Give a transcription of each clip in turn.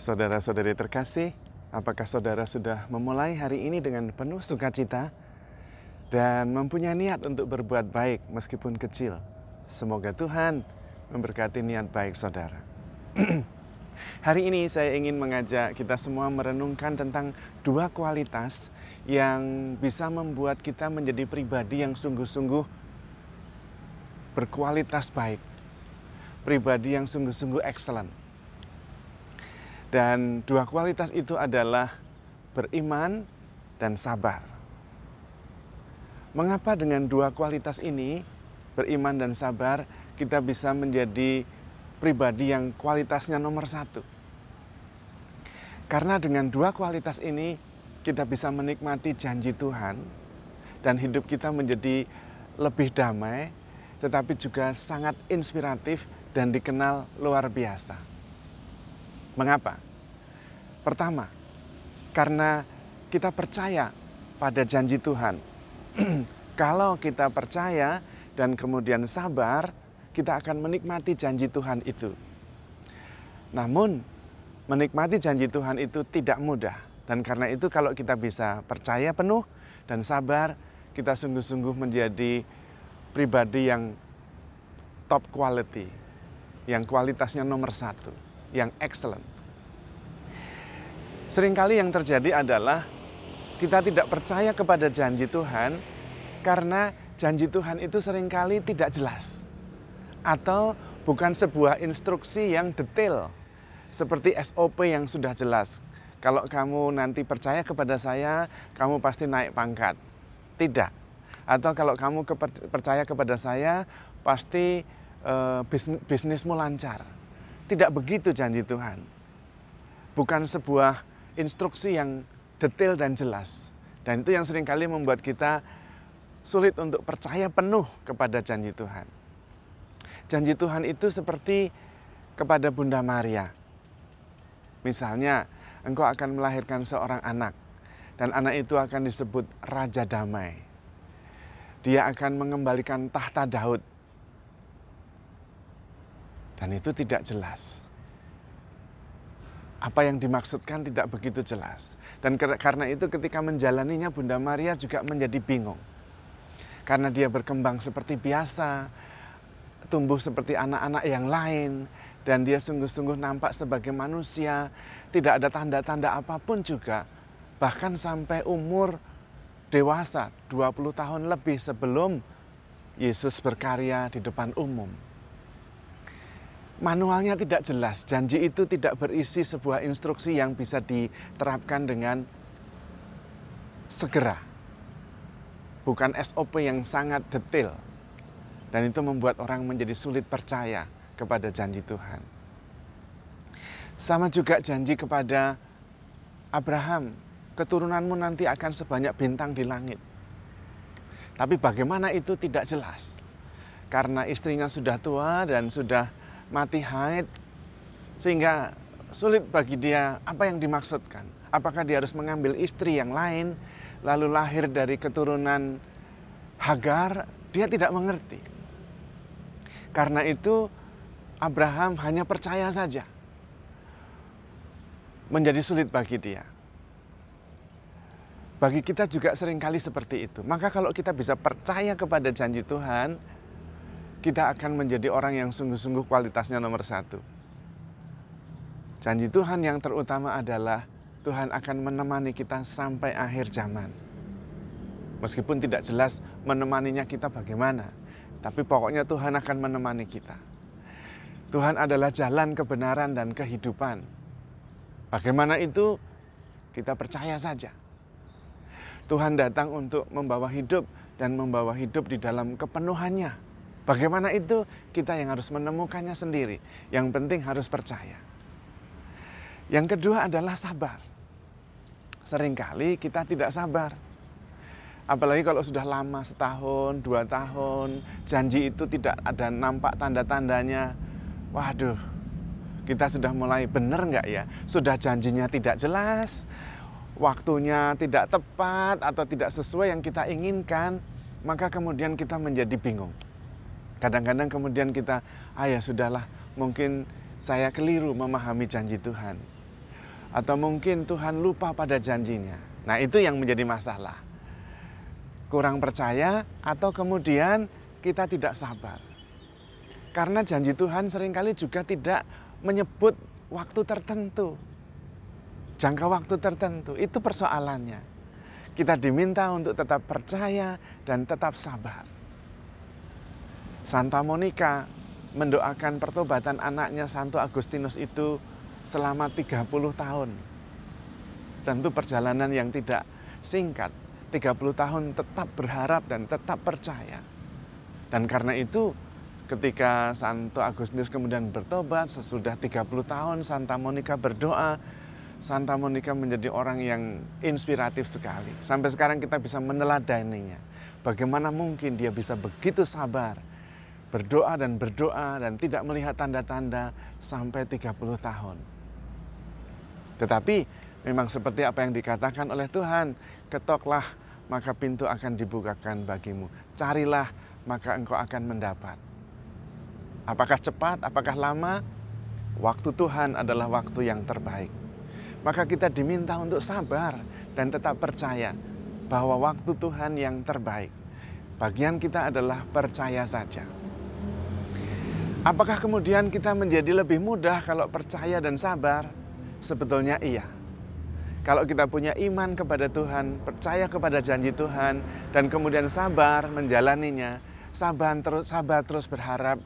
Saudara-saudari terkasih, apakah saudara sudah memulai hari ini dengan penuh sukacita dan mempunyai niat untuk berbuat baik meskipun kecil? Semoga Tuhan memberkati niat baik saudara. Hari ini saya ingin mengajak kita semua merenungkan tentang dua kualitas yang bisa membuat kita menjadi pribadi yang sungguh-sungguh berkualitas baik, pribadi yang sungguh-sungguh excellent. Dan dua kualitas itu adalah beriman dan sabar. Mengapa dengan dua kualitas ini, beriman dan sabar, kita bisa menjadi pribadi yang kualitasnya nomor satu? Karena dengan dua kualitas ini, kita bisa menikmati janji Tuhan dan hidup kita menjadi lebih damai, tetapi juga sangat inspiratif dan dikenal luar biasa. Mengapa? Pertama, karena kita percaya pada janji Tuhan. Kalau kita percaya dan kemudian sabar, kita akan menikmati janji Tuhan itu. Namun, menikmati janji Tuhan itu tidak mudah. Dan karena itu kalau kita bisa percaya penuh dan sabar, kita sungguh-sungguh menjadi pribadi yang top quality, yang kualitasnya nomor satu, yang excellent. Seringkali yang terjadi adalah kita tidak percaya kepada janji Tuhan karena janji Tuhan itu seringkali tidak jelas. Atau bukan sebuah instruksi yang detail seperti SOP yang sudah jelas. Kalau kamu nanti percaya kepada saya, kamu pasti naik pangkat. Tidak. Atau kalau kamu percaya kepada saya, pasti bisnismu lancar. Tidak begitu janji Tuhan. Bukan sebuah instruksi yang detail dan jelas. Dan itu yang seringkali membuat kita sulit untuk percaya penuh kepada janji Tuhan. Janji Tuhan itu seperti kepada Bunda Maria. Misalnya, engkau akan melahirkan seorang anak. Dan anak itu akan disebut Raja Damai. Dia akan mengembalikan tahta Daud. Dan itu tidak jelas. Apa yang dimaksudkan tidak begitu jelas. Dan karena itu ketika menjalaninya Bunda Maria juga menjadi bingung. Karena dia berkembang seperti biasa, tumbuh seperti anak-anak yang lain, dan dia sungguh-sungguh nampak sebagai manusia, tidak ada tanda-tanda apapun juga. Bahkan sampai umur dewasa, 20 tahun lebih sebelum Yesus berkarya di depan umum. Manualnya tidak jelas, janji itu tidak berisi sebuah instruksi yang bisa diterapkan dengan segera. Bukan SOP yang sangat detail. Dan itu membuat orang menjadi sulit percaya kepada janji Tuhan. Sama juga janji kepada Abraham, keturunanmu nanti akan sebanyak bintang di langit. Tapi bagaimana itu tidak jelas. Karena istrinya sudah tua dan sudah mati haid, sehingga sulit bagi dia apa yang dimaksudkan. Apakah dia harus mengambil istri yang lain, lalu lahir dari keturunan Hagar? Dia tidak mengerti. Karena itu Abraham hanya percaya saja. Menjadi sulit bagi dia. Bagi kita juga seringkali seperti itu. Maka kalau kita bisa percaya kepada janji Tuhan, kita akan menjadi orang yang sungguh-sungguh kualitasnya nomor satu. Janji Tuhan yang terutama adalah Tuhan akan menemani kita sampai akhir zaman. Meskipun tidak jelas menemaninya kita bagaimana, tapi pokoknya Tuhan akan menemani kita. Tuhan adalah jalan kebenaran dan kehidupan. Bagaimana itu? Kita percaya saja. Tuhan datang untuk membawa hidup dan membawa hidup di dalam kepenuhannya. Bagaimana itu? Kita yang harus menemukannya sendiri. Yang penting harus percaya. Yang kedua adalah sabar. Seringkali kita tidak sabar. Apalagi kalau sudah lama, setahun, 2 tahun, janji itu tidak ada nampak tanda-tandanya. Waduh, kita sudah mulai benar nggak ya? Sudah janjinya tidak jelas, waktunya tidak tepat atau tidak sesuai yang kita inginkan, maka kemudian kita menjadi bingung. Kadang-kadang kemudian kita, ya sudahlah, mungkin saya keliru memahami janji Tuhan. Atau mungkin Tuhan lupa pada janjinya. Nah, itu yang menjadi masalah. Kurang percaya atau kemudian kita tidak sabar. Karena janji Tuhan seringkali juga tidak menyebut waktu tertentu. Jangka waktu tertentu, itu persoalannya. Kita diminta untuk tetap percaya dan tetap sabar. Santa Monica mendoakan pertobatan anaknya Santo Agustinus itu selama 30 tahun. Tentu perjalanan yang tidak singkat. 30 tahun tetap berharap dan tetap percaya. Dan karena itu ketika Santo Agustinus kemudian bertobat, sesudah 30 tahun Santa Monica berdoa, Santa Monica menjadi orang yang inspiratif sekali. Sampai sekarang kita bisa meneladaninya. Bagaimana mungkin dia bisa begitu sabar, berdoa dan tidak melihat tanda-tanda sampai 30 tahun. Tetapi memang seperti apa yang dikatakan oleh Tuhan, ketoklah maka pintu akan dibukakan bagimu. Carilah maka engkau akan mendapat. Apakah cepat, apakah lama? Waktu Tuhan adalah waktu yang terbaik. Maka kita diminta untuk sabar dan tetap percaya bahwa waktu Tuhan yang terbaik. Bagian kita adalah percaya saja. Apakah kemudian kita menjadi lebih mudah kalau percaya dan sabar? Sebetulnya iya. Kalau kita punya iman kepada Tuhan, percaya kepada janji Tuhan, dan kemudian sabar menjalaninya, sabar terus berharap,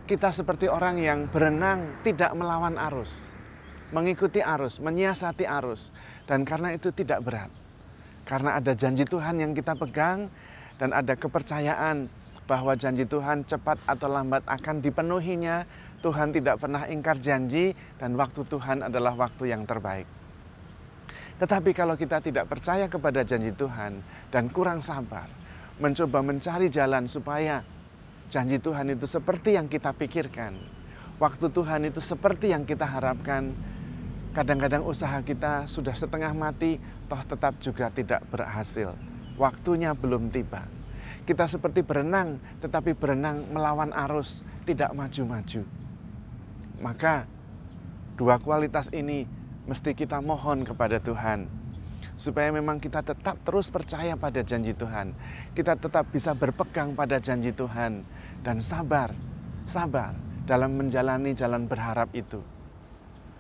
kita seperti orang yang berenang tidak melawan arus, mengikuti arus, menyiasati arus, dan karena itu tidak berat. Karena ada janji Tuhan yang kita pegang, dan ada kepercayaan bahwa janji Tuhan cepat atau lambat akan dipenuhinya. Tuhan tidak pernah ingkar janji dan waktu Tuhan adalah waktu yang terbaik. Tetapi kalau kita tidak percaya kepada janji Tuhan dan kurang sabar, mencoba mencari jalan supaya janji Tuhan itu seperti yang kita pikirkan, waktu Tuhan itu seperti yang kita harapkan, kadang-kadang usaha kita sudah setengah mati, toh tetap juga tidak berhasil. Waktunya belum tiba. Kita seperti berenang, tetapi berenang melawan arus, tidak maju-maju. Maka dua kualitas ini mesti kita mohon kepada Tuhan. Supaya memang kita tetap terus percaya pada janji Tuhan. Kita tetap bisa berpegang pada janji Tuhan. Dan sabar dalam menjalani jalan berharap itu.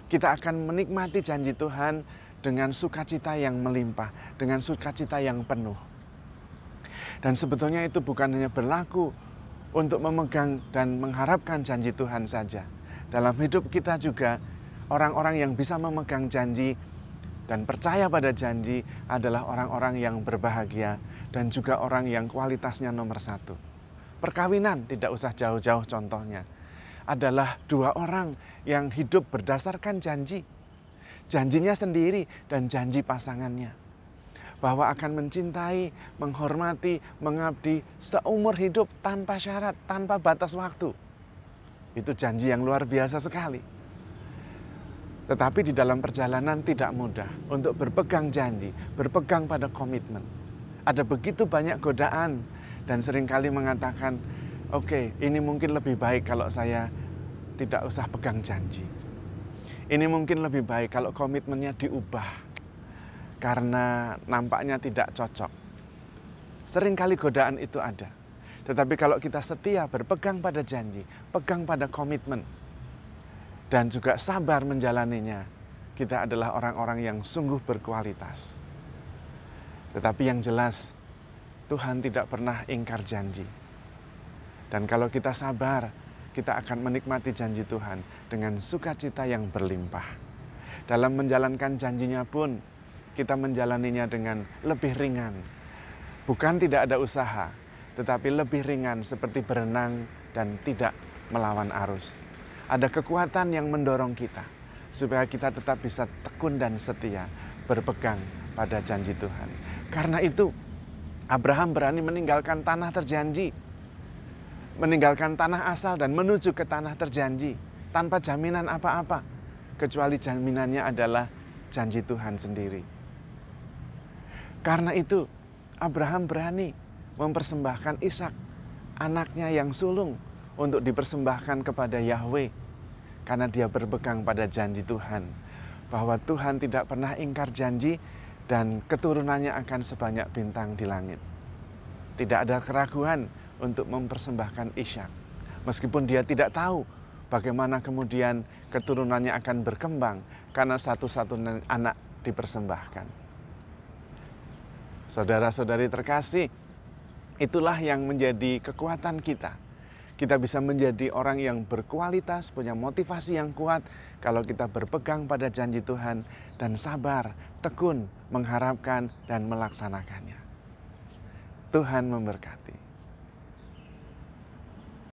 Kita akan menikmati janji Tuhan dengan sukacita yang melimpah, dengan sukacita yang penuh. Dan sebetulnya itu bukan hanya berlaku untuk memegang dan mengharapkan janji Tuhan saja. Dalam hidup kita juga, orang-orang yang bisa memegang janji dan percaya pada janji adalah orang-orang yang berbahagia dan juga orang yang kualitasnya nomor satu. Perkawinan tidak usah jauh-jauh contohnya. Adalah dua orang yang hidup berdasarkan janji. Janjinya sendiri dan janji pasangannya. Bahwa akan mencintai, menghormati, mengabdi seumur hidup tanpa syarat, tanpa batas waktu. Itu janji yang luar biasa sekali. Tetapi di dalam perjalanan tidak mudah untuk berpegang janji, berpegang pada komitmen. Ada begitu banyak godaan dan seringkali mengatakan, oke, ini mungkin lebih baik kalau saya tidak usah pegang janji. Ini mungkin lebih baik kalau komitmennya diubah karena nampaknya tidak cocok. Seringkali godaan itu ada. Tetapi kalau kita setia berpegang pada janji, pegang pada komitmen, dan juga sabar menjalaninya, kita adalah orang-orang yang sungguh berkualitas. Tetapi yang jelas, Tuhan tidak pernah ingkar janji. Dan kalau kita sabar, kita akan menikmati janji Tuhan dengan sukacita yang berlimpah. Dalam menjalankan janjinya pun, kita menjalaninya dengan lebih ringan. Bukan tidak ada usaha, tetapi lebih ringan seperti berenang dan tidak melawan arus. Ada kekuatan yang mendorong kita supaya kita tetap bisa tekun dan setia berpegang pada janji Tuhan. Karena itu Abraham berani meninggalkan tanah terjanji, meninggalkan tanah asal dan menuju ke tanah terjanji tanpa jaminan apa-apa, kecuali jaminannya adalah janji Tuhan sendiri. Karena itu Abraham berani mempersembahkan Ishak, anaknya yang sulung, untuk dipersembahkan kepada Yahweh, karena dia berpegang pada janji Tuhan bahwa Tuhan tidak pernah ingkar janji dan keturunannya akan sebanyak bintang di langit. Tidak ada keraguan untuk mempersembahkan Ishak. Meskipun dia tidak tahu bagaimana kemudian keturunannya akan berkembang karena satu-satunya anak dipersembahkan. Saudara-saudari terkasih, itulah yang menjadi kekuatan kita. Kita bisa menjadi orang yang berkualitas, punya motivasi yang kuat kalau kita berpegang pada janji Tuhan dan sabar, tekun, mengharapkan dan melaksanakannya. Tuhan memberkati.